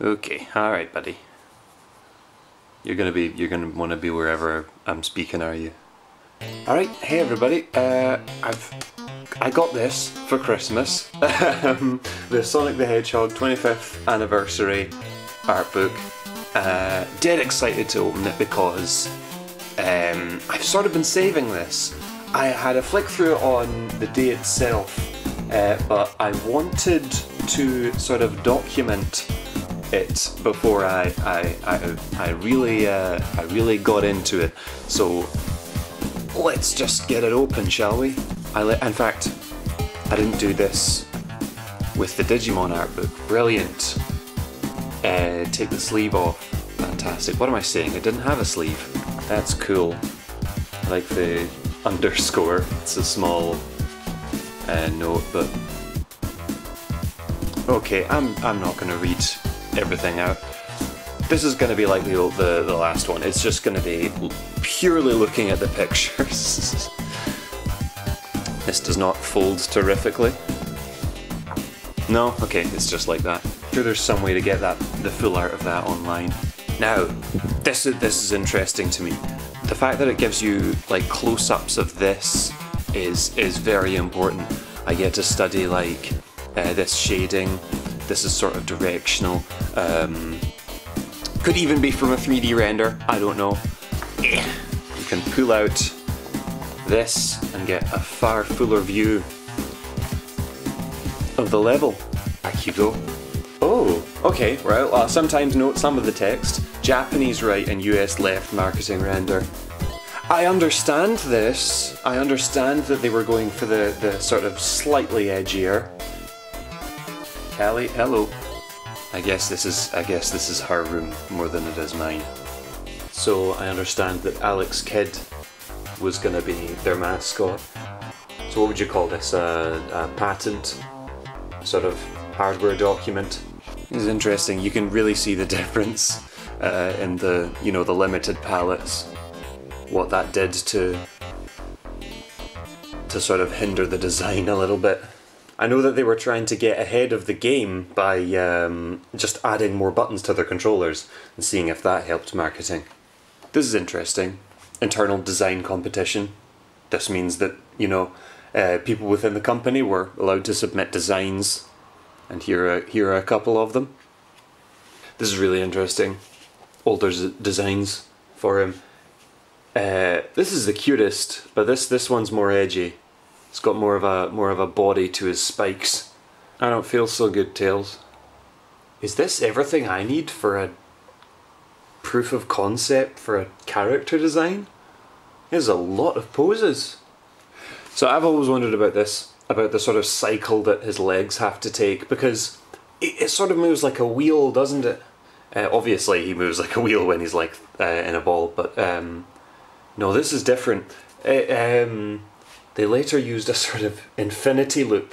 Okay, alright buddy. You're gonna wanna be wherever I'm speaking, are you? Alright, hey everybody, I got this for Christmas. The Sonic the Hedgehog 25th anniversary art book. Dead excited to open it because I've sort of been saving this. I had a flick through it on the day itself, but I wanted to sort of document it before I really got into it. So let's just get it open, shall we? In fact, I didn't do this with the Digimon art book. Brilliant. Take the sleeve off. Fantastic. What am I saying? It didn't have a sleeve. That's cool. I like the underscore. It's a small note, but okay. I'm not going to read everything out. This is going to be like the last one. It's just going to be purely looking at the pictures. This does not fold terrifically. No? Okay, it's just like that. I'm sure there's some way to get the full art of that online. Now, this is interesting to me. The fact that it gives you like close-ups of this is very important. I get to study like this shading. This is sort of directional. Could even be from a 3D render, I don't know. You can pull out this and get a far fuller view of the level. Back you go. Oh, okay, right, well, sometimes note some of the text. Japanese right and US left marketing render. I understand this. I understand that they were going for the sort of slightly edgier. Callie, hello. I guess this is her room more than it is mine. So I understand that Alex Kidd was going to be their mascot. So what would you call this? A patent? Sort of hardware document? This is interesting. You can really see the difference in the the limited palettes. What that did to sort of hinder the design a little bit. I know that they were trying to get ahead of the game by just adding more buttons to their controllers and seeing if that helped marketing. This is interesting. Internal design competition. This means that, people within the company were allowed to submit designs, and here are a couple of them. This is really interesting. Older designs for him. This is the cutest, but this one's more edgy. It's got more of a body to his spikes. I don't feel so good, Tails. Is this everything I need for a proof of concept for a character design? There's a lot of poses. So I've always wondered about this, about the sort of cycle that his legs have to take, because it sort of moves like a wheel, doesn't it? Obviously he moves like a wheel when he's like in a ball, but no, this is different. They later used a sort of infinity loop,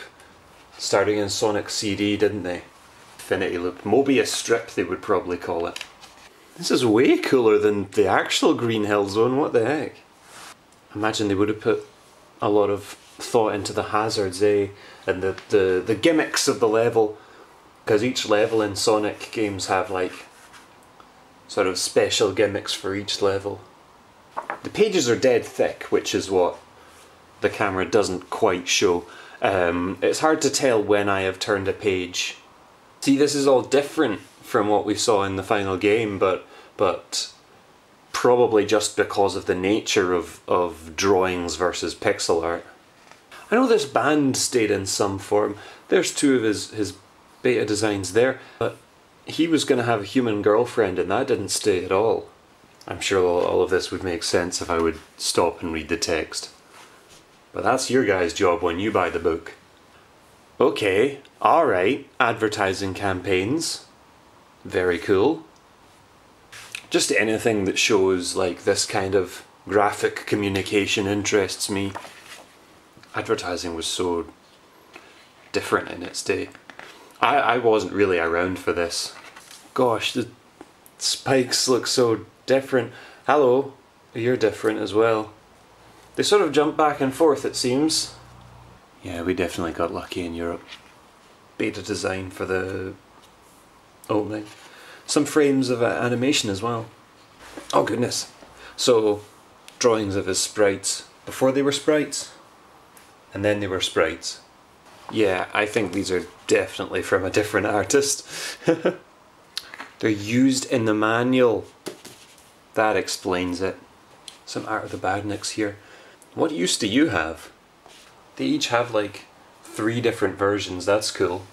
starting in Sonic CD, didn't they? Infinity loop. Mobius strip, they would probably call it. This is way cooler than the actual Green Hill Zone, what the heck? Imagine they would have put a lot of thought into the hazards, and the gimmicks of the level, because each level in Sonic games have like sort of special gimmicks for each level. The pages are dead thick, which is what the camera doesn't quite show. It's hard to tell when I have turned a page. See, this is all different from what we saw in the final game, but probably just because of the nature of drawings versus pixel art. I know this band stayed in some form. There's two of his beta designs there, but he was going to have a human girlfriend and that didn't stay at all. I'm sure all of this would make sense if I would stop and read the text. But that's your guys' job when you buy the book. Okay, alright, advertising campaigns. Very cool. Just anything that shows like this kind of graphic communication interests me. Advertising was so different in its day. I wasn't really around for this. Gosh, the spikes look so different. Hello, you're different as well. They sort of jump back and forth, it seems. Yeah, we definitely got lucky in Europe. Beta design for the opening. some frames of animation as well. Oh goodness. So, drawings of his sprites before they were sprites, and then they were sprites. Yeah, I think these are definitely from a different artist. They're used in the manual. That explains it. Some art of the Badniks here. What use do you have? They each have like 3 different versions, that's cool.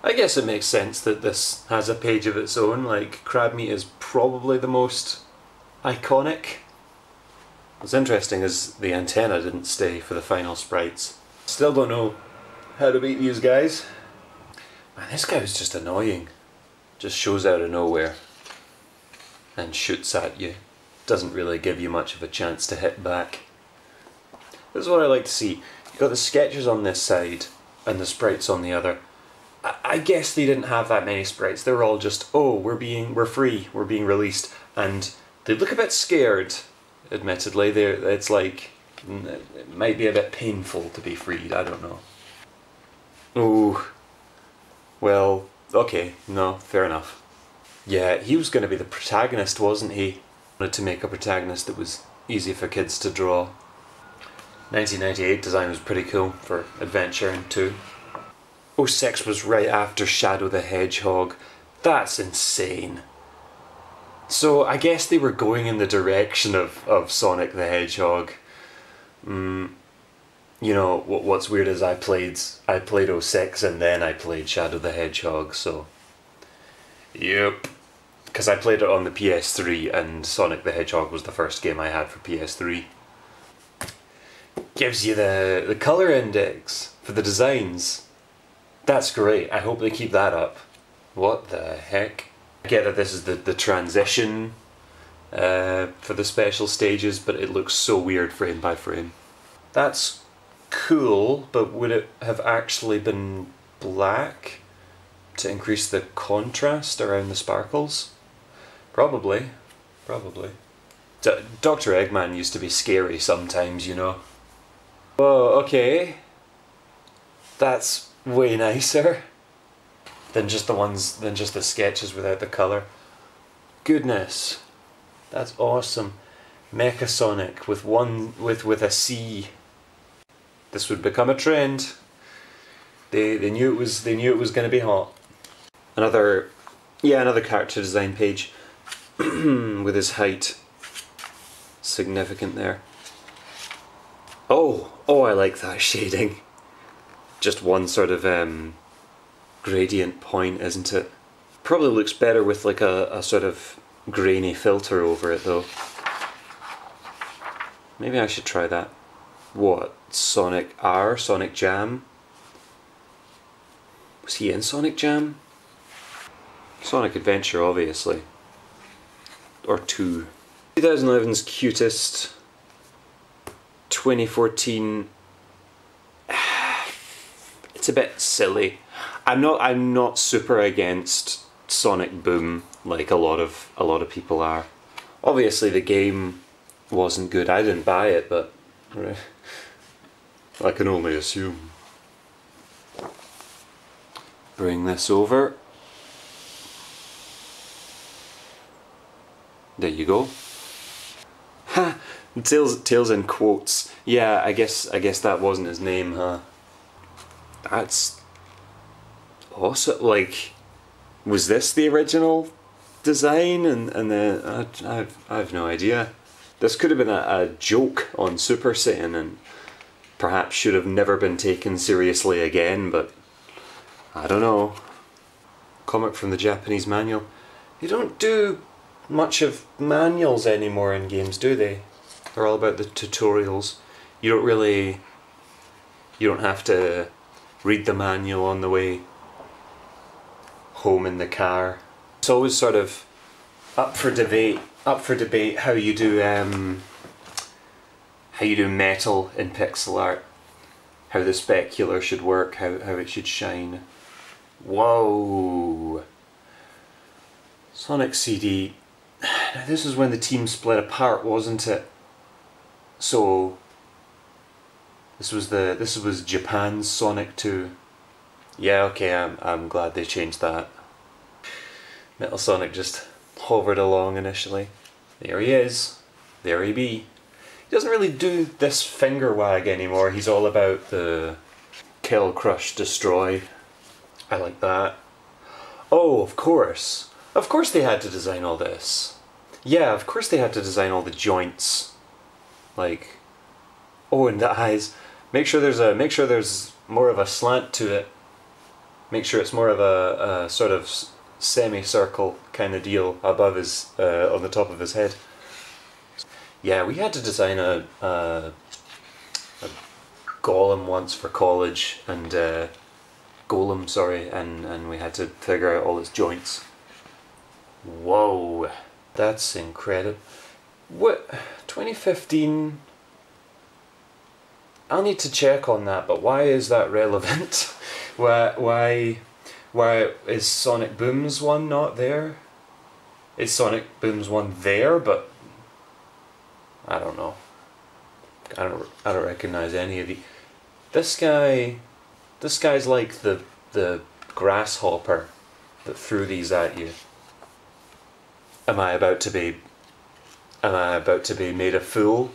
I guess it makes sense that this has a page of its own, like Crabmeat is probably the most iconic. What's interesting is the antenna didn't stay for the final sprites. Still don't know how to beat these guys. Man, this guy was just annoying. Just shows out of nowhere and shoots at you. Doesn't really give you much of a chance to hit back. This is what I like to see. You've got the sketches on this side and the sprites on the other. I guess they didn't have that many sprites. They were all just, oh, we're free, we're being released. And they look a bit scared, admittedly. It's like, it might be a bit painful to be freed, I don't know. Oh, well, okay, no, fair enough. Yeah, he was going to be the protagonist, wasn't he? Wanted to make a protagonist that was easy for kids to draw. 1998 design was pretty cool for Adventure and 2. 06 was right after Shadow the Hedgehog. That's insane. So I guess they were going in the direction of Sonic the Hedgehog. You know, what's weird is I played 06 and then I played Shadow the Hedgehog, so... Yep. Because I played it on the PS3 and Sonic the Hedgehog was the first game I had for PS3. Gives you the colour index for the designs. That's great, I hope they keep that up. What the heck? I get that this is the transition for the special stages, but it looks so weird frame by frame. That's cool, but would it have actually been black to increase the contrast around the sparkles? Probably. Dr. Eggman used to be scary sometimes, you know. Oh, okay. That's way nicer than just the sketches without the colour. Goodness, that's awesome. Mecha Sonic with a C. This would become a trend. They knew it was going to be hot. Another character design page with his height significant there. Oh, I like that shading. Just one sort of gradient point, isn't it? Probably looks better with like a sort of grainy filter over it though. Maybe I should try that. What? Sonic R? Sonic Jam? Was he in Sonic Jam? Sonic Adventure, obviously. Or 2. 2011's cutest. 2014. It's a bit silly. I'm not super against Sonic Boom like a lot of people are. Obviously the game wasn't good. I didn't buy it, but I can only assume. Bring this over. There you go. Ha! Tails in quotes. Yeah, I guess that wasn't his name, huh? That's awesome. Like, was this the original design? And then I have no idea. This could have been a joke on Super Saiyan and perhaps should have never been taken seriously again, but I don't know. Comic from the Japanese manual. They don't do much of manuals anymore in games, do they? They're all about the tutorials. You don't have to read the manual on the way home in the car. It's always sort of up for debate how you do metal in pixel art, how the specular should work, how it should shine. Whoa! Sonic CD. Now this is when the team split apart, wasn't it? So this was Japan's Sonic 2. Yeah, okay, I'm glad they changed that. Metal Sonic just hovered along initially. There he is. There he be. He doesn't really do this finger wag anymore. He's all about the kill, crush, destroy. I like that. Oh, of course. Of course they had to design all this. Yeah, of course they had to design all the joints. Like, oh, and the eyes. Make sure there's more of a slant to it. Make sure it's more of a sort of semicircle kind of deal above his, on the top of his head. Yeah, we had to design a golem once for college, and golem, sorry, and we had to figure out all its joints. Whoa, that's incredible. What, 2015? I'll need to check on that, but why is that relevant? Why is Sonic Boom's one not there? Is Sonic Boom's one there, but I don't know. I don't recognize any of the. This guy's like the grasshopper that threw these at you. Am I about to be made a fool?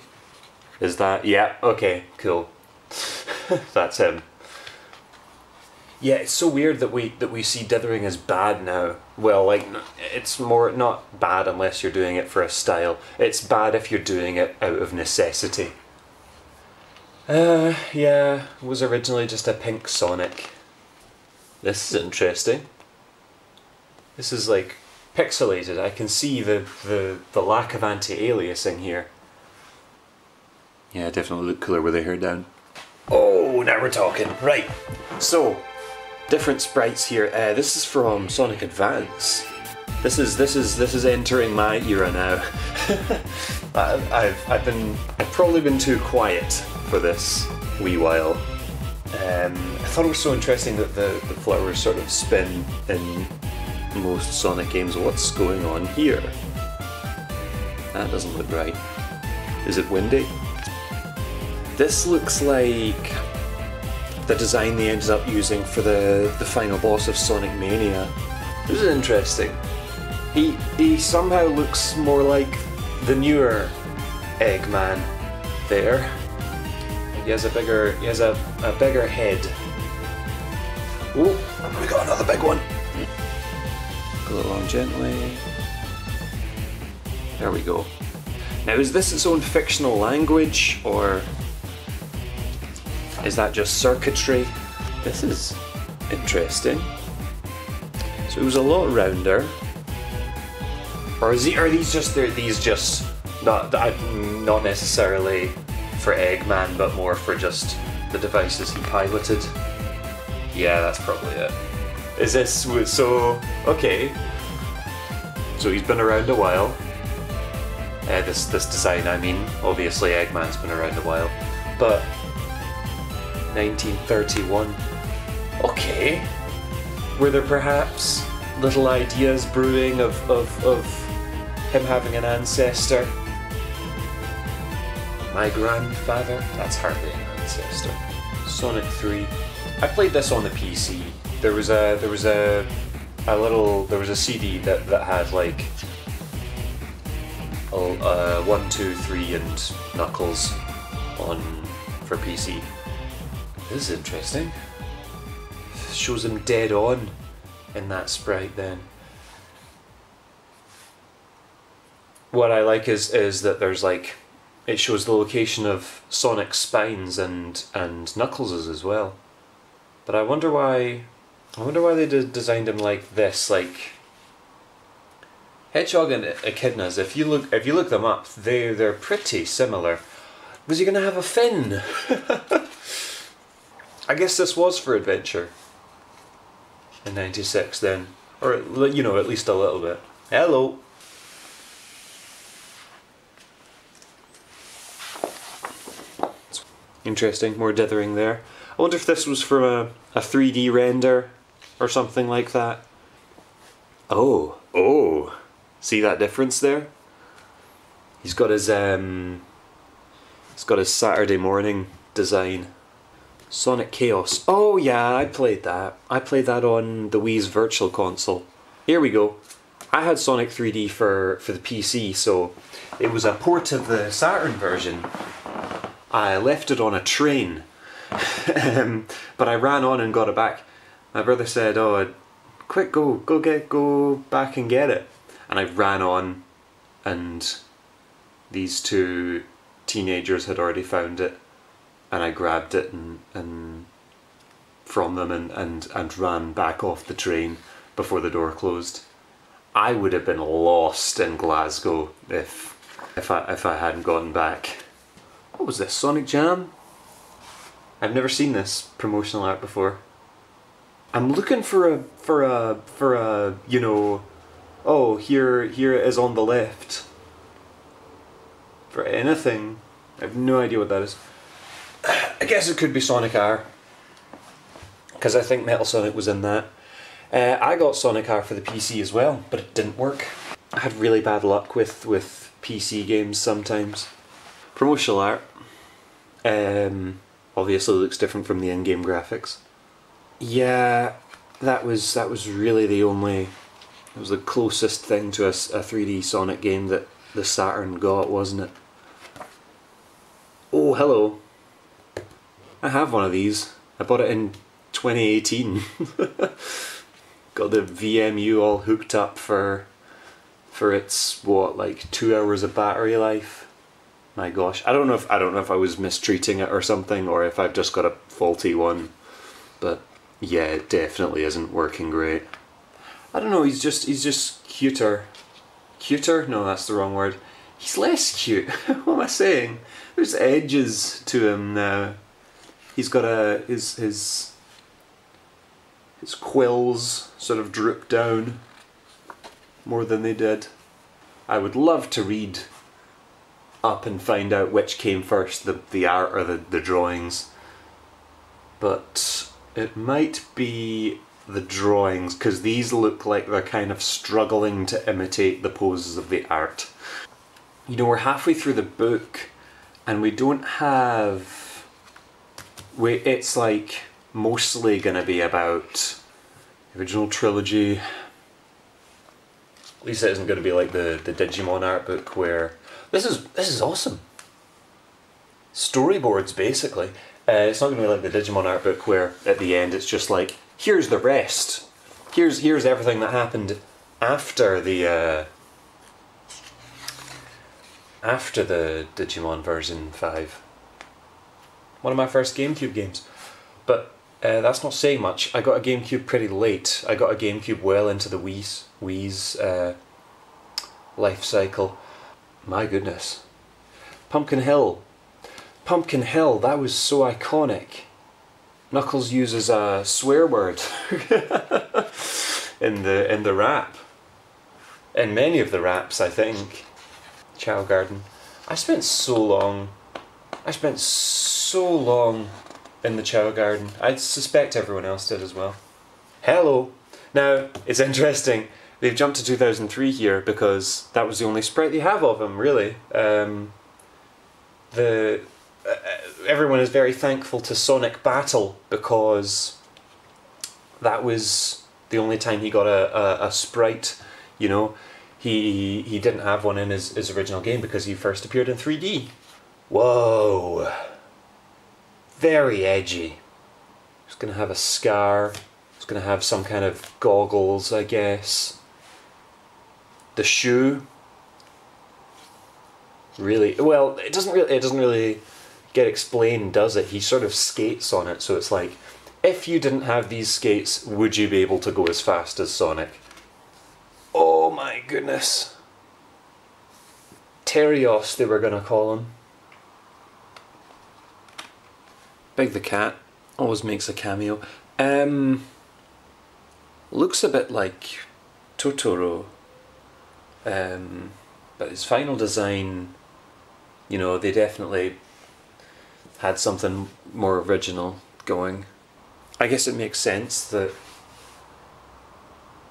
Is that, yeah, okay, cool. That's him. Yeah, it's so weird that we see dithering as bad now. Well, like, it's more not bad unless you're doing it for a style. It's bad if you're doing it out of necessity. Yeah, it was originally just a pink Sonic. This is interesting. This is like pixelated. I can see the lack of anti-aliasing here. Yeah, definitely look cooler with the hair down. Oh, now we're talking. Right, so different sprites here. This is from Sonic Advance. This is entering my era now. I've probably been too quiet for this wee while. I thought it was so interesting that the flowers sort of spin in most Sonic games. What's going on here? That doesn't look right. Is it windy? This looks like the design they ended up using for the final boss of Sonic Mania. This is interesting. He somehow looks more like the newer Eggman there. He has a bigger head. Oh, we got another big one. Go along gently. There we go. Now, is this its own fictional language, or is that just circuitry? This is interesting. So it was a lot rounder. Or are these just not necessarily for Eggman, but more for just the devices he piloted? Yeah, that's probably it. Is this so? Okay. So he's been around a while. This design, I mean, obviously Eggman's been around a while, but 1931. Okay. Were there perhaps little ideas brewing of him having an ancestor? My grandfather? That's hardly an ancestor. Sonic 3. I played this on the PC. There was a CD that had like 1, 2, 3 and Knuckles on for PC. This is interesting. Shows him dead on in that sprite then. What I like is that there's like, it shows the location of Sonic's spines and Knuckles's as well. But I wonder why they designed him like this. Like Hedgehog and Echidnas, if you look them up, they're pretty similar. Was he gonna have a fin? I guess this was for Adventure in '96 then, or you know, at least a little bit. Hello. Interesting, more dithering there. I wonder if this was from a 3D render or something like that. Oh, see that difference there? He's got his Saturday morning design. Sonic Chaos. Oh yeah, I played that. I played that on the Wii's Virtual Console. Here we go. I had Sonic 3D for the PC, so it was a port of the Saturn version. I left it on a train, but I ran on and got it back. My brother said, "Oh, quick, go back and get it." And I ran on, and these two teenagers had already found it, and I grabbed it and from them and ran back off the train before the door closed. I would have been lost in Glasgow if I hadn't gotten back. What was this, Sonic Jam? I've never seen this promotional art before. I'm looking for a you know, oh, here it is on the left. For anything. I have no idea what that is. I guess it could be Sonic R, because I think Metal Sonic was in that. I got Sonic R for the PC as well, but it didn't work. I had really bad luck with PC games sometimes. Promotional art. Obviously looks different from the in-game graphics. Yeah, that was really the only... It was the closest thing to a 3D Sonic game that the Saturn got, wasn't it? Oh, hello. I have one of these. I bought it in 2018. Got the VMU all hooked up for its, what, like 2 hours of battery life. My gosh, I don't know if I was mistreating it or something, or if I've just got a faulty one, but yeah, it definitely isn't working great. I don't know, he's just cuter. Cuter? No, that's the wrong word. He's less cute. What am I saying? There's edges to him now. He's got his quills sort of droop down more than they did. I would love to read up and find out which came first, the art or the drawings. But it might be the drawings, because these look like they're kind of struggling to imitate the poses of the art. You know, we're halfway through the book and we don't have... It's like mostly going to be about the original trilogy. At least it isn't going to be like the Digimon art book where... This is awesome. Storyboards, basically. It's not going to be like the Digimon art book where at the end it's just like, here's the rest. Here's everything that happened after the Digimon version 5. One of my first GameCube games. But that's not saying much. I got a GameCube pretty late. I got a GameCube well into the Wii's life cycle. My goodness. Pumpkin Hill. Pumpkin Hill, that was so iconic. Knuckles uses a swear word in the rap. In many of the raps, I think. Chow Garden. I spent so long in the Chow Garden. I suspect everyone else did as well. Hello! Now, it's interesting. They've jumped to 2003 here because that was the only sprite they have of him, really. Everyone is very thankful to Sonic Battle because that was the only time he got a sprite, you know. He didn't have one in his original game because he first appeared in 3D. Whoa! Very edgy. He's gonna have a scar. He's gonna have some kind of goggles, I guess. The shoe. Really, well, it doesn't really get explained, does it? He sort of skates on it, so it's like, if you didn't have these skates, would you be able to go as fast as Sonic? Oh my goodness. Terios, they were gonna call him. Big the Cat always makes a cameo. Looks a bit like Totoro. But his final design, you know, they definitely had something more original going. I guess it makes sense that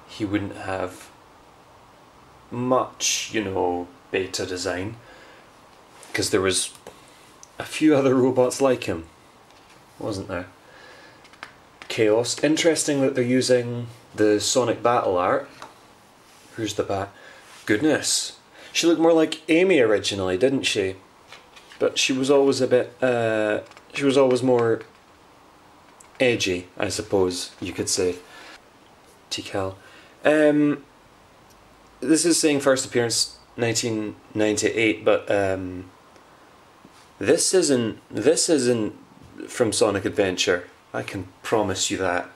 he wouldn't have much, you know, beta design, because there was a few other robots like him, wasn't there? Chaos. Interesting that they're using the Sonic Battle art Who's the bat? Goodness. She looked more like Amy originally, didn't she? But she was always a bit, she was always more edgy, I suppose you could say. Tikal. This is saying first appearance 1998, but this isn't from Sonic Adventure. I can promise you that.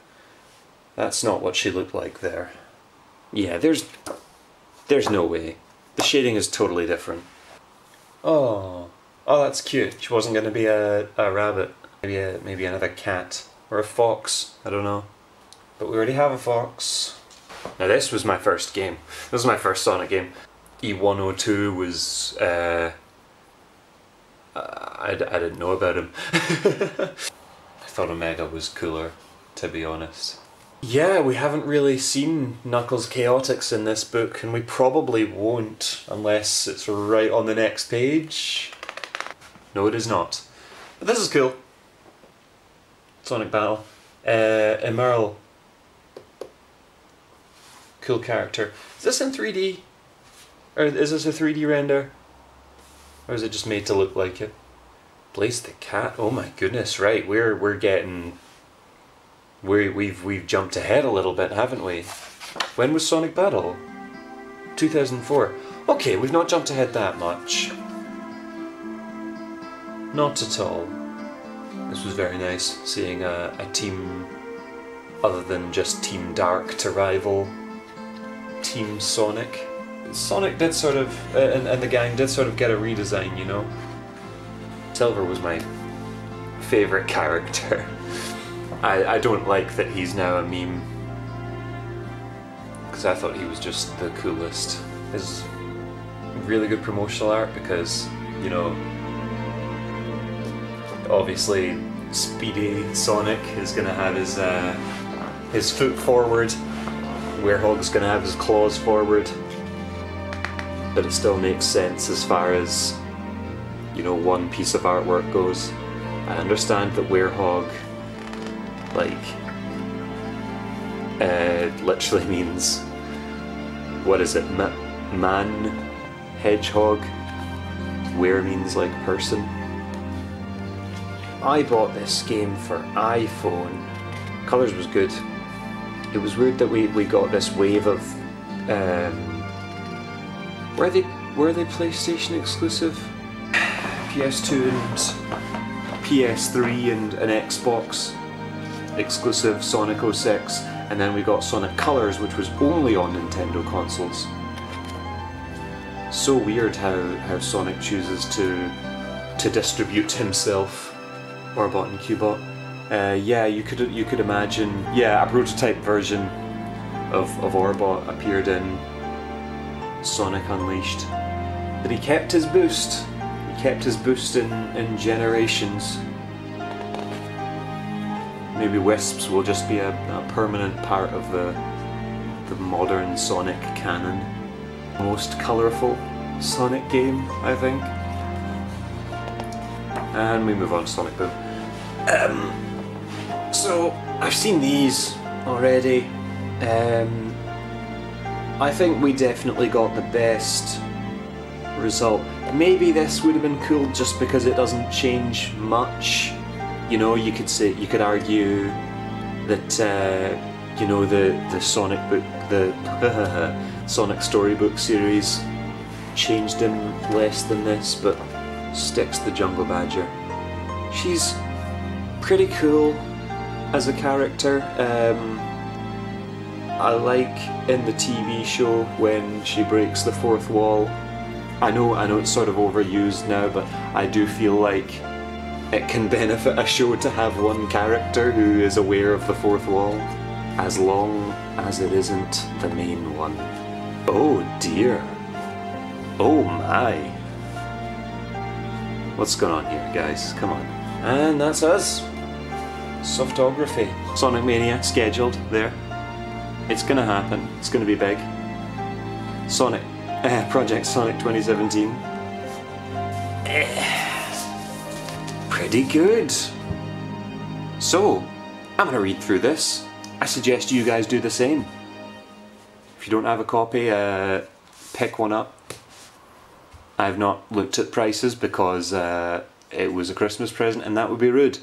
That's not what she looked like there. Yeah, there's no way. The shading is totally different. Oh, that's cute. She wasn't going to be a rabbit. Maybe another cat or a fox. I don't know. But we already have a fox. Now this was my first game. This was my first Sonic game. E102 was I didn't know about him. I thought Omega was cooler, to be honest. Yeah, we haven't really seen Knuckles Chaotix in this book, and we probably won't unless it's right on the next page. No, it is not. But this is cool. Sonic Battle. Emerald. Cool character. Is this in 3D? Or is this a 3D render? Or is it just made to look like it? Blaze the Cat. Oh my goodness! Right, we're getting. We've jumped ahead a little bit, haven't we? When was Sonic Battle? 2004. Okay, we've not jumped ahead that much. Not at all. This was very nice, seeing a team other than just Team Dark to rival Team Sonic. Sonic did sort of, and the gang did sort of get a redesign, you know? Silver was my favourite character. I don't like that he's now a meme, because I thought he was just the coolest. His really good promotional art because, you know, obviously Speedy Sonic is going to have his foot forward, Werehog's going to have his claws forward, but it still makes sense as far as, you know, one piece of artwork goes. I understand that Werehog, like, literally means, what is it, man, hedgehog, were means like person. I bought this game for iPhone. Colours was good. It was weird that we got this wave of, were they PlayStation exclusive? PS2 and PS3 and an Xbox exclusive Sonic 06, and then we got Sonic Colors, which was only on Nintendo consoles. So weird how Sonic chooses to distribute himself. Orbot and Cubot. Yeah, you could imagine. Yeah, a prototype version of Orbot appeared in Sonic Unleashed, but he kept his boost. He kept his boost in Generations. Maybe Wisps will just be a permanent part of the modern Sonic canon. Most colourful Sonic game, I think. And we move on to Sonic Boom. So, I've seen these already. I think we definitely got the best result. Maybe this would have been cool just because it doesn't change much. You know, you could argue that you know, the Sonic book, the Sonic storybook series changed him less than this, but sticks the Jungle Badger. She's pretty cool as a character. I like in the TV show when she breaks the fourth wall. I know it's sort of overused now, but I do feel like it can benefit a show to have one character who is aware of the fourth wall, as long as it isn't the main one. Oh dear. Oh my. What's going on here, guys? Come on. And that's us. Softography. Sonic Mania scheduled there. It's gonna happen. It's gonna be big. Sonic. Project Sonic 2017. Pretty good. So, I'm gonna read through this. I suggest you guys do the same. If If you don't have a copy, pick one up. I've not looked at prices because it was a Christmas present and that would be rude.